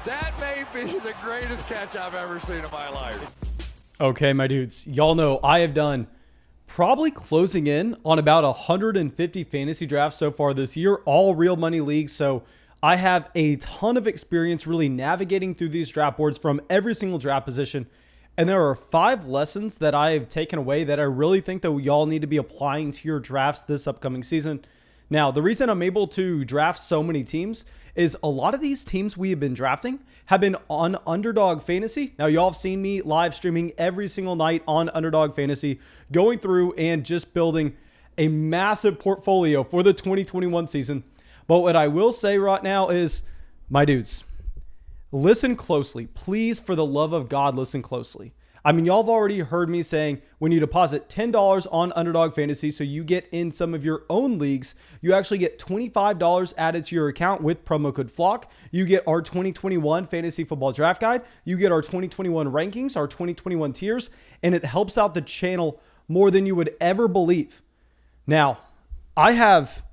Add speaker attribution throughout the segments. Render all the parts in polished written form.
Speaker 1: That may be the greatest catch I've ever seen in my life.
Speaker 2: Okay, my dudes, y'all know I have done probably closing in on about 150 fantasy drafts so far this year, all real money leagues. So I have a ton of experience really navigating through these draft boards from every single draft position. And there are 5 lessons that I have taken away that I really think that y'all need to be applying to your drafts this upcoming season. Now, the reason I'm able to draft so many teams is a lot of these teams we have been drafting have been on Underdog Fantasy. Now, y'all have seen me live streaming every single night on Underdog Fantasy, going through and just building a massive portfolio for the 2021 season. But what I will say right now is, my dudes, listen closely. Please, for the love of God, listen closely. I mean, y'all have already heard me saying when you deposit $10 on Underdog Fantasy, so you get in some of your own leagues, you actually get $25 added to your account with promo code FLOCK. You get our 2021 Fantasy Football Draft Guide. You get our 2021 rankings, our 2021 tiers, and it helps out the channel more than you would ever believe. Now, I have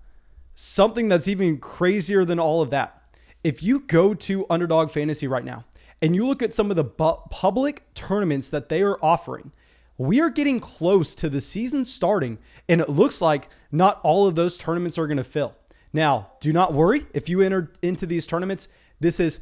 Speaker 2: something that's even crazier than all of that. If you go to Underdog Fantasy right now, and you look at some of the public tournaments that they are offering, we are getting close to the season starting, and it looks like not all of those tournaments are going to fill. Now, do not worry. If you enter into these tournaments, this is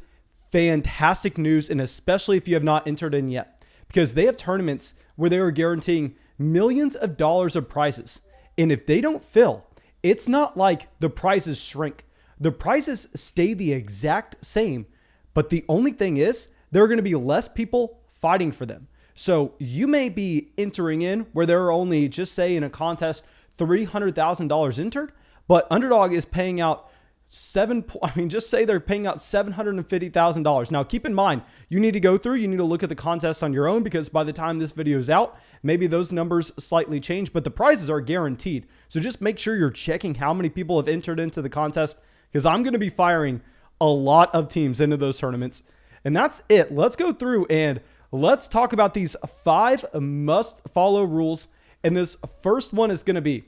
Speaker 2: fantastic news, and especially if you have not entered in yet, because they have tournaments where they are guaranteeing millions of dollars of prizes. And if they don't fill, it's not like the prizes shrink. The prizes stay the exact same, but the only thing is there are going to be less people fighting for them. So you may be entering in where there are only, just say in a contest, $300,000 entered, but Underdog is paying out just say they're paying out $750,000. Now, keep in mind, you need to look at the contest on your own, because by the time this video is out, maybe those numbers slightly change, but the prizes are guaranteed. So just make sure you're checking how many people have entered into the contest, because I'm going to be firing a lot of teams into those tournaments. And that's it. Let's go through and let's talk about these 5 must follow rules. And this first one is going to be,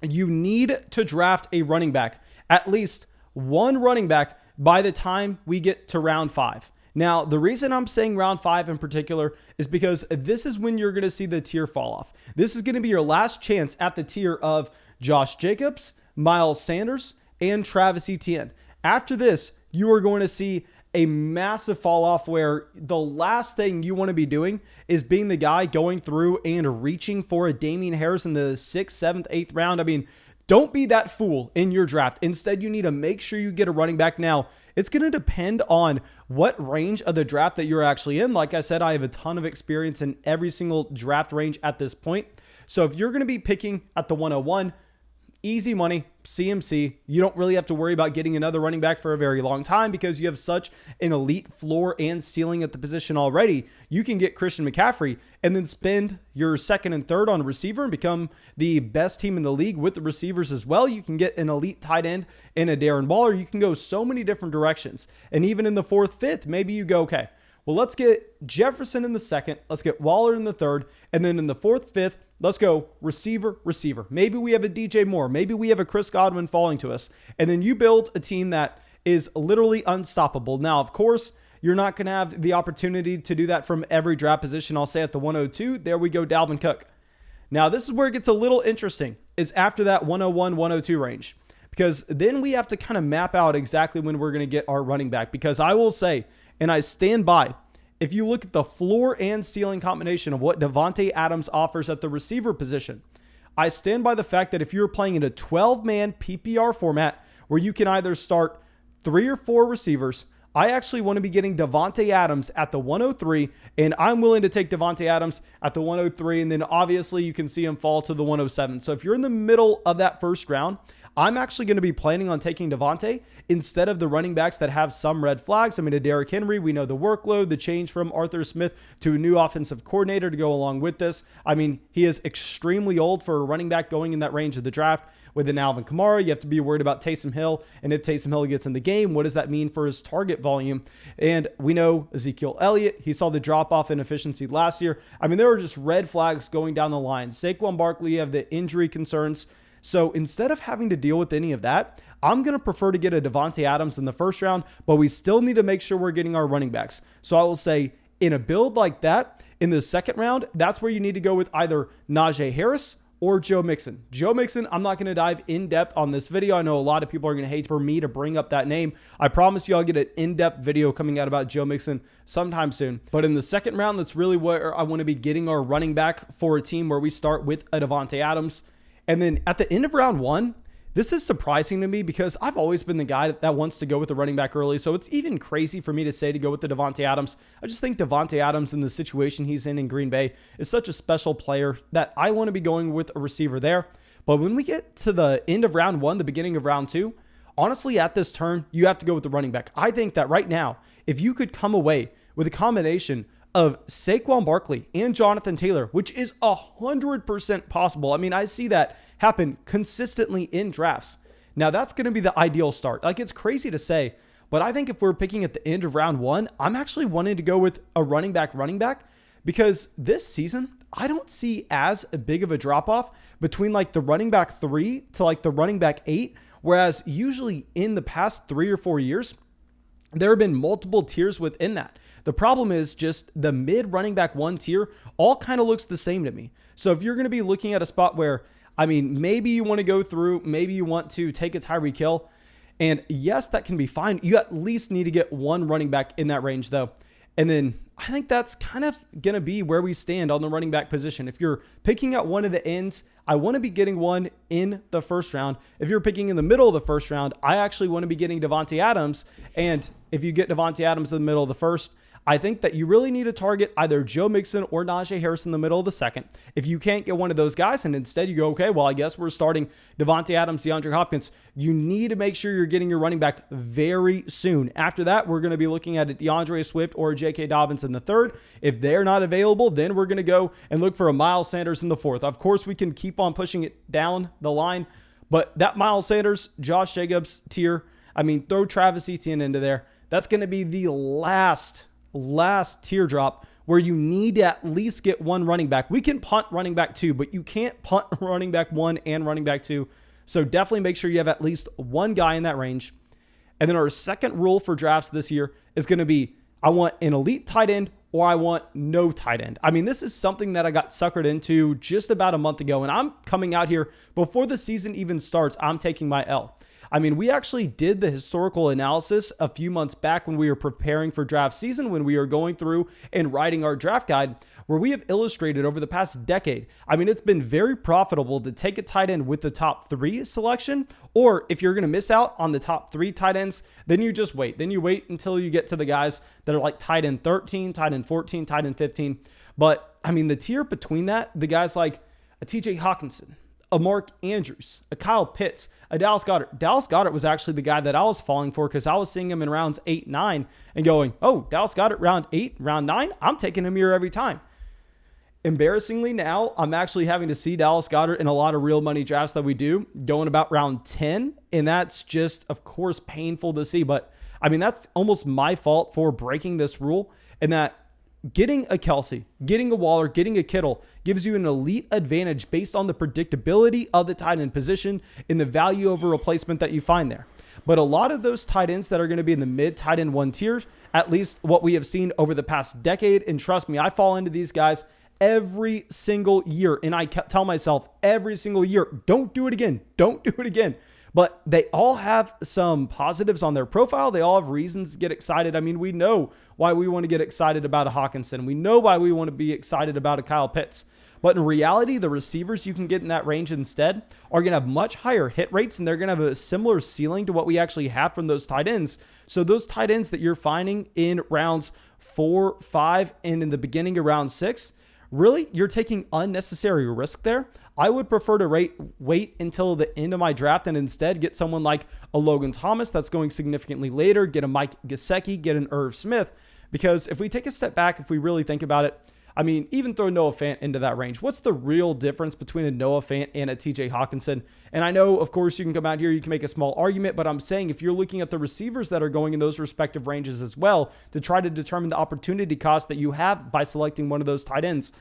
Speaker 2: you need to draft a running back, at least one running back by the time we get to round 5. Now, the reason I'm saying round 5 in particular is because this is when you're going to see the tier fall off. This is going to be your last chance at the tier of Josh Jacobs, Miles Sanders, and Travis Etienne. After this, you are going to see a massive fall off where the last thing you want to be doing is being the guy going through and reaching for a Damian Harris in the 6th, 7th, 8th round. I mean, don't be that fool in your draft. Instead, you need to make sure you get a running back. Now, it's going to depend on what range of the draft that you're actually in. Like I said, I have a ton of experience in every single draft range at this point. So if you're going to be picking at the 101, easy money, CMC. You don't really have to worry about getting another running back for a very long time because you have such an elite floor and ceiling at the position already. You can get Christian McCaffrey and then spend your 2nd and 3rd on a receiver and become the best team in the league with the receivers as well. You can get an elite tight end and a Darren Waller. You can go so many different directions. And even in the 4th, 5th, maybe you go, okay, well, let's get Jefferson in the 2nd. Let's get Waller in the 3rd. And then in the 4th, 5th, let's go receiver. Maybe we have a DJ Moore. Maybe we have a Chris Godwin falling to us. And then you build a team that is literally unstoppable. Now, of course, you're not going to have the opportunity to do that from every draft position. I'll say at the 102, there we go, Dalvin Cook. Now, this is where it gets a little interesting, is after that 101, 102 range. Because then we have to kind of map out exactly when we're going to get our running back. Because I will say, and I stand by, if you look at the floor and ceiling combination of what Davante Adams offers at the receiver position, I stand by the fact that if you're playing in a 12-man PPR format where you can either start 3 or 4 receivers, I actually want to be getting Davante Adams at the 103, and I'm willing to take Davante Adams at the 103, and then obviously you can see him fall to the 107. So if you're in the middle of that first round, I'm actually going to be planning on taking Davante instead of the running backs that have some red flags. I mean, a Derrick Henry, we know the workload, the change from Arthur Smith to a new offensive coordinator to go along with this. I mean, he is extremely old for a running back going in that range of the draft. With an Alvin Kamara, you have to be worried about Taysom Hill. And if Taysom Hill gets in the game, what does that mean for his target volume? And we know Ezekiel Elliott, he saw the drop-off in efficiency last year. I mean, there were just red flags going down the line. Saquon Barkley, you have the injury concerns. So instead of having to deal with any of that, I'm going to prefer to get a Davante Adams in the first round, but we still need to make sure we're getting our running backs. So I will say in a build like that, in the second round, that's where you need to go with either Najee Harris or Joe Mixon. Joe Mixon, I'm not going to dive in depth on this video. I know a lot of people are going to hate for me to bring up that name. I promise you I'll get an in-depth video coming out about Joe Mixon sometime soon. But in the second round, that's really where I want to be getting our running back for a team where we start with a Davante Adams. And then at the end of round 1, this is surprising to me because I've always been the guy that wants to go with the running back early. So it's even crazy for me to say to go with the Davante Adams. I just think Davante Adams in the situation he's in Green Bay is such a special player that I want to be going with a receiver there. But when we get to the end of round 1, the beginning of round 2, honestly, at this turn, you have to go with the running back. I think that right now, if you could come away with a combination of Saquon Barkley and Jonathan Taylor, which is 100% possible. I mean, I see that happen consistently in drafts. Now, that's going to be the ideal start. Like, it's crazy to say, but I think if we're picking at the end of round 1, I'm actually wanting to go with a running back because this season, I don't see as big of a drop-off between like the running back 3 to like the running back 8, whereas usually in the past 3 or 4 years, there have been multiple tiers within that. The problem is just the mid running back 1 tier all kind of looks the same to me. So if you're going to be looking at a spot where, I mean, maybe you want to go through, maybe you want to take a Tyreek Hill, and yes, that can be fine. You at least need to get one running back in that range though. And then I think that's kind of going to be where we stand on the running back position. If you're picking at one of the ends, I want to be getting one in the first round. If you're picking in the middle of the first round, I actually want to be getting Davante Adams. And if you get Davante Adams in the middle of the first, I think that you really need to target either Joe Mixon or Najee Harris in the middle of the second. If you can't get one of those guys and instead you go, okay, well, I guess we're starting Davante Adams, DeAndre Hopkins, you need to make sure you're getting your running back very soon. After that, we're going to be looking at a DeAndre Swift or a J.K. Dobbins in the third. If they're not available, then we're going to go and look for a Miles Sanders in the fourth. Of course, we can keep on pushing it down the line, but that Miles Sanders, Josh Jacobs tier, I mean, throw Travis Etienne into there. That's going to be the last teardrop where you need to at least get one running back. We can punt running back 2, but you can't punt running back 1 and running back 2. So definitely make sure you have at least one guy in that range. And then our second rule for drafts this year is going to be, I want an elite tight end or I want no tight end. I mean, this is something that I got suckered into just about a month ago, and I'm coming out here before the season even starts. I'm taking my L. I mean, we actually did the historical analysis a few months back when we were preparing for draft season, when we were going through and writing our draft guide, where we have illustrated over the past decade. I mean, it's been very profitable to take a tight end with the top 3 selection, or if you're going to miss out on the top 3 tight ends, then you just wait. Then you wait until you get to the guys that are like tight end 13, tight end 14, tight end 15. But I mean, the tier between that, the guys like a TJ Hawkinson, a Mark Andrews, a Kyle Pitts, a Dallas Goedert. Dallas Goedert was actually the guy that I was falling for because I was seeing him in rounds 8, 9 and going, oh, Dallas Goedert round 8, round 9, I'm taking him here every time. Embarrassingly now, I'm actually having to see Dallas Goedert in a lot of real money drafts that we do going about round 10. And that's just, of course, painful to see. But I mean, that's almost my fault for breaking this rule, and that getting a Kelsey, getting a Waller, getting a Kittle gives you an elite advantage based on the predictability of the tight end position and the value over replacement that you find there. But a lot of those tight ends that are going to be in the mid tight end 1 tier, at least what we have seen over the past decade, and trust me, I fall into these guys every single year, and I tell myself every single year, don't do it again. Don't do it again. But they all have some positives on their profile. They all have reasons to get excited. I mean, we know why we want to get excited about a Hawkinson. We know why we want to be excited about a Kyle Pitts. But in reality, the receivers you can get in that range instead are going to have much higher hit rates, and they're going to have a similar ceiling to what we actually have from those tight ends. So those tight ends that you're finding in rounds 4, 5, and in the beginning of round 6, really, you're taking unnecessary risk there. I would prefer to wait until the end of my draft and instead get someone like a Logan Thomas that's going significantly later, get a Mike Gesicki, get an Irv Smith. Because if we take a step back, if we really think about it, I mean, even throw Noah Fant into that range. What's the real difference between a Noah Fant and a TJ Hawkinson? And I know, of course, you can come out here, you can make a small argument, but I'm saying if you're looking at the receivers that are going in those respective ranges as well to try to determine the opportunity cost that you have by selecting one of those tight ends,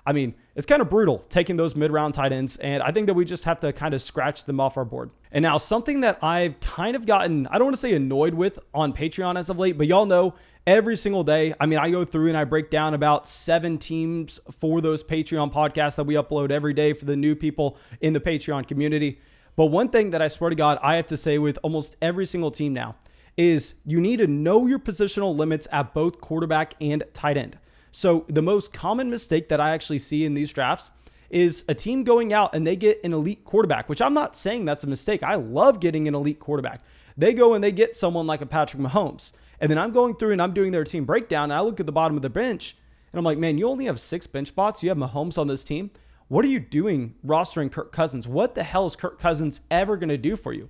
Speaker 2: I mean, it's kind of brutal taking those mid-round tight ends, and I think that we just have to kind of scratch them off our board. And now something that I've kind of gotten, I don't want to say annoyed with on Patreon as of late, but y'all know every single day, I mean, I go through and I break down about 7 teams for those Patreon podcasts that we upload every day for the new people in the Patreon community. But one thing that I swear to God, I have to say with almost every single team now is you need to know your positional limits at both quarterback and tight end. So the most common mistake that I actually see in these drafts is a team going out and they get an elite quarterback, which I'm not saying that's a mistake. I love getting an elite quarterback. They go and they get someone like a Patrick Mahomes. And then I'm going through and I'm doing their team breakdown. And I look at the bottom of the bench and I'm like, man, you only have 6 bench spots. You have Mahomes on this team. What are you doing rostering Kirk Cousins? What the hell is Kirk Cousins ever going to do for you?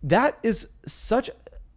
Speaker 2: That is such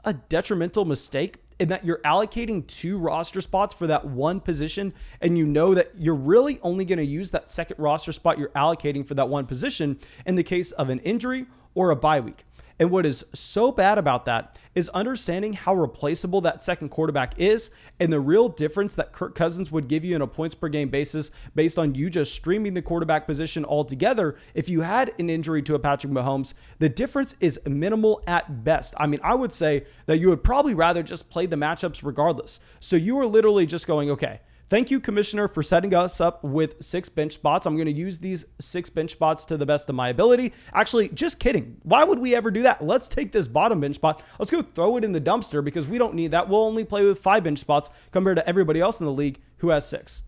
Speaker 2: a detrimental mistake in that you're allocating 2 roster spots for that one position, and you know that you're really only going to use that second roster spot you're allocating for that one position in the case of an injury or a bye week. And what is so bad about that is understanding how replaceable that second quarterback is and the real difference that Kirk Cousins would give you in a points per game basis based on you just streaming the quarterback position altogether. If you had an injury to a Patrick Mahomes, the difference is minimal at best. I mean, I would say that you would probably rather just play the matchups regardless. So you are literally just going, okay, thank you, Commissioner, for setting us up with 6 bench spots. I'm going to use these 6 bench spots to the best of my ability. Actually, just kidding. Why would we ever do that? Let's take this bottom bench spot. Let's go throw it in the dumpster because we don't need that. We'll only play with 5 bench spots compared to everybody else in the league who has 6.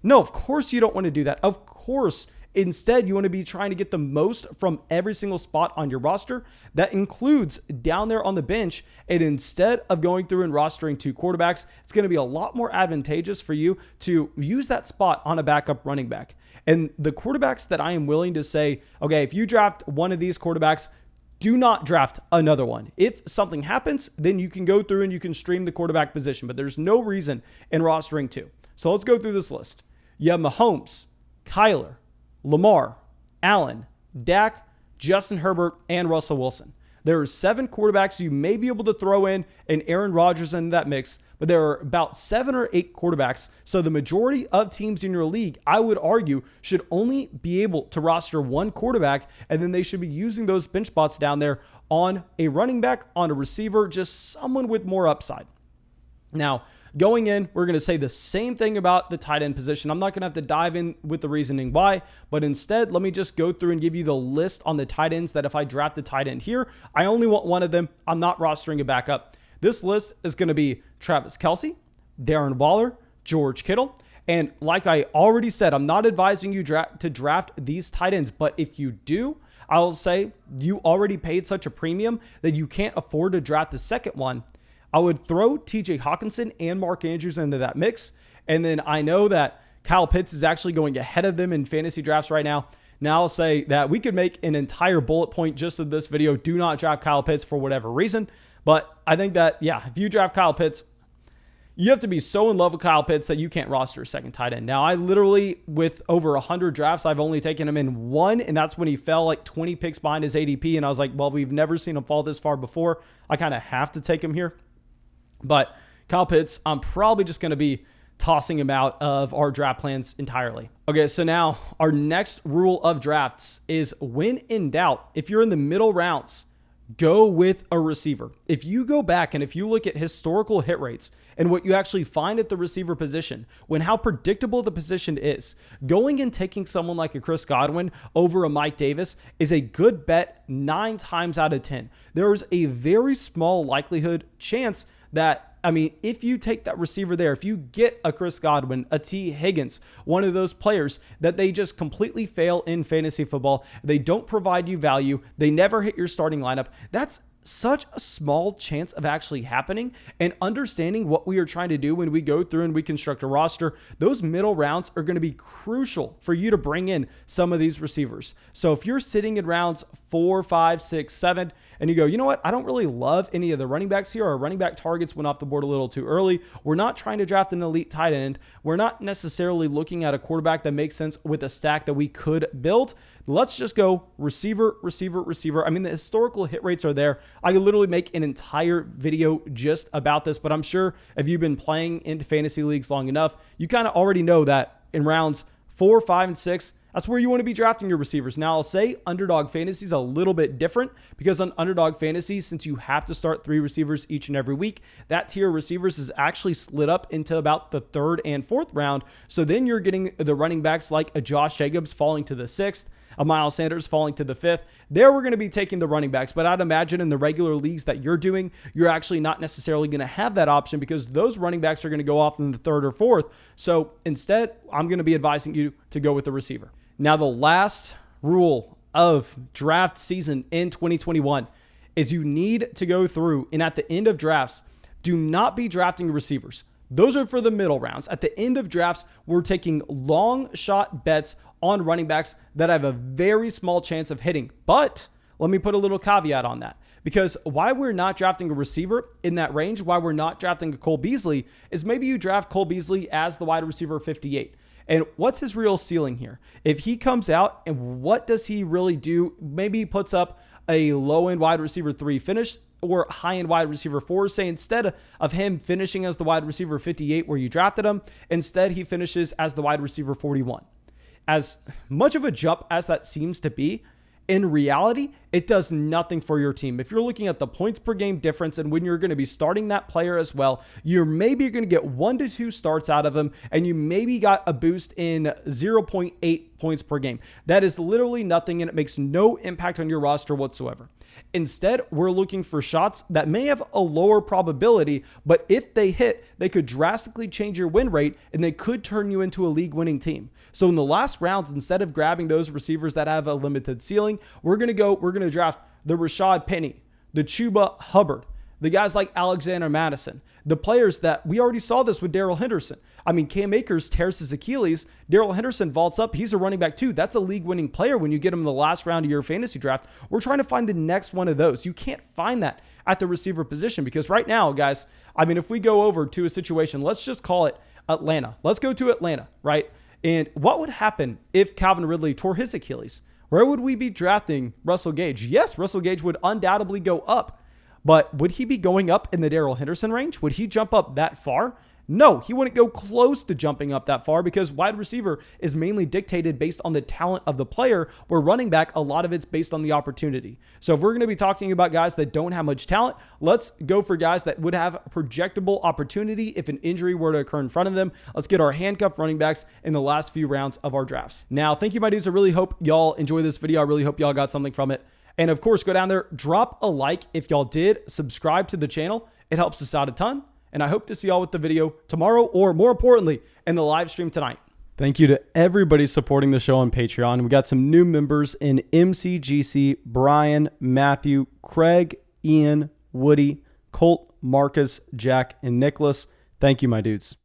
Speaker 2: No, of course you don't want to do that. Of course. Instead, you want to be trying to get the most from every single spot on your roster. That includes down there on the bench. And instead of going through and rostering 2 quarterbacks, it's going to be a lot more advantageous for you to use that spot on a backup running back. And the quarterbacks that I am willing to say, okay, if you draft one of these quarterbacks, do not draft another one. If something happens, then you can go through and you can stream the quarterback position, but there's no reason in rostering 2. So let's go through this list. You have Mahomes, Kyler, Lamar, Allen, Dak, Justin Herbert, and Russell Wilson. There are 7 quarterbacks you may be able to throw in and Aaron Rodgers into that mix, but there are about 7 or 8 quarterbacks. So the majority of teams in your league, I would argue, should only be able to roster 1 quarterback, and then they should be using those bench spots down there on a running back, on a receiver, just someone with more upside. Now, going in, we're going to say the same thing about the tight end position. I'm not going to have to dive in with the reasoning why, but instead, let me just go through and give you the list on the tight ends that if I draft a tight end here, I only want one of them. I'm not rostering a backup. This list is going to be Travis Kelce, Darren Waller, George Kittle. And like I already said, I'm not advising you to draft these tight ends, but if you do, I'll say you already paid such a premium that you can't afford to draft the second one. I would throw TJ Hawkinson and Mark Andrews into that mix. And then I know that Kyle Pitts is actually going ahead of them in fantasy drafts right now. Now I'll say that we could make an entire bullet point just of this video. Do not draft Kyle Pitts for whatever reason. But I think that, yeah, if you draft Kyle Pitts, you have to be so in love with Kyle Pitts that you can't roster a second tight end. Now, I literally, with over 100 drafts, I've only taken him in 1, and that's when he fell like 20 picks behind his ADP. And I was like, well, we've never seen him fall this far before. I kind of have to take him here. But Kyle Pitts, I'm probably just going to be tossing him out of our draft plans entirely. Okay, so now our next rule of drafts is when in doubt, if you're in the middle rounds, go with a receiver. If you go back and if you look at historical hit rates and what you actually find at the receiver position, when how predictable the position is, going and taking someone like a Chris Godwin over a Mike Davis is a good bet 9 times out of 10. There is a very small likelihood chance that, I mean, if you take that receiver there, if you get a Chris Godwin, a T. Higgins, one of those players that they just completely fail in fantasy football, they don't provide you value, they never hit your starting lineup, that's such a small chance of actually happening. And understanding what we are trying to do when we go through and we construct a roster, those middle rounds are going to be crucial for you to bring in some of these receivers. So if you're sitting in rounds 4, 5, 6, 7, and you go, you know what, I don't really love any of the running backs here. Our running back targets went off the board a little too early. We're not trying to draft an elite tight end. We're not necessarily looking at a quarterback that makes sense with a stack that we could build. Let's just go receiver, receiver, receiver. I mean, the historical hit rates are there. I could literally make an entire video just about this, but I'm sure if you've been playing into fantasy leagues long enough, you kind of already know that in rounds 4, 5, and 6, that's where you want to be drafting your receivers. Now, I'll say Underdog Fantasy is a little bit different because on Underdog Fantasy, since you have to start 3 receivers each and every week, that tier of receivers is actually split up into about the 3rd and 4th round. So then you're getting the running backs like a Josh Jacobs falling to the 6th, a Miles Sanders falling to the 5th. There we're going to be taking the running backs, but I'd imagine in the regular leagues that you're doing, you're actually not necessarily going to have that option because those running backs are going to go off in the 3rd or 4th. So instead, I'm going to be advising you to go with the receiver. Now, the last rule of draft season in 2021 is you need to go through and at the end of drafts, do not be drafting receivers. Those are for the middle rounds. At the end of drafts, we're taking long shot bets on running backs that have a very small chance of hitting. But let me put a little caveat on that, because why we're not drafting a receiver in that range, why we're not drafting a Cole Beasley is maybe you draft Cole Beasley as the wide receiver 58. And what's his real ceiling here? If he comes out and what does he really do? Maybe he puts up a low-end wide receiver 3 finish or high-end wide receiver 4. Say instead of him finishing as the wide receiver 58 where you drafted him, instead he finishes as the wide receiver 41. As much of a jump as that seems to be, in reality, it does nothing for your team. If you're looking at the points per game difference and when you're going to be starting that player as well, you're maybe going to get 1 to 2 starts out of him and you maybe got a boost in 0.8 points per game. That is literally nothing and it makes no impact on your roster whatsoever. Instead, we're looking for shots that may have a lower probability, but if they hit, they could drastically change your win rate and they could turn you into a league-winning team. So in the last rounds, instead of grabbing those receivers that have a limited ceiling, we're going to draft the Rashad Penny, the Chuba Hubbard, the guys like Alexander Madison, the players that we already saw this with Darrell Henderson. I mean, Cam Akers tears his Achilles. Darrell Henderson vaults up. He's a running back too. That's a league-winning player when you get him in the last round of your fantasy draft. We're trying to find the next one of those. You can't find that at the receiver position because right now, guys, I mean, if we go over to a situation, let's just call it Atlanta. Let's go to Atlanta, right? And what would happen if Calvin Ridley tore his Achilles? Where would we be drafting Russell Gage? Yes, Russell Gage would undoubtedly go up, but would he be going up in the Darrell Henderson range? Would he jump up that far? No, he wouldn't go close to jumping up that far because wide receiver is mainly dictated based on the talent of the player, where running back, a lot of it's based on the opportunity. So if we're going to be talking about guys that don't have much talent, let's go for guys that would have projectable opportunity if an injury were to occur in front of them. Let's get our handcuffed running backs in the last few rounds of our drafts. Now, thank you, my dudes. I really hope y'all enjoy this video. I really hope y'all got something from it. And of course, go down there, drop a like if y'all did, subscribe to the channel. It helps us out a ton. And I hope to see y'all with the video tomorrow, or more importantly, in the live stream tonight. Thank you to everybody supporting the show on Patreon. We got some new members in MCGC, Brian, Matthew, Craig, Ian, Woody, Colt, Marcus, Jack, and Nicholas. Thank you, my dudes.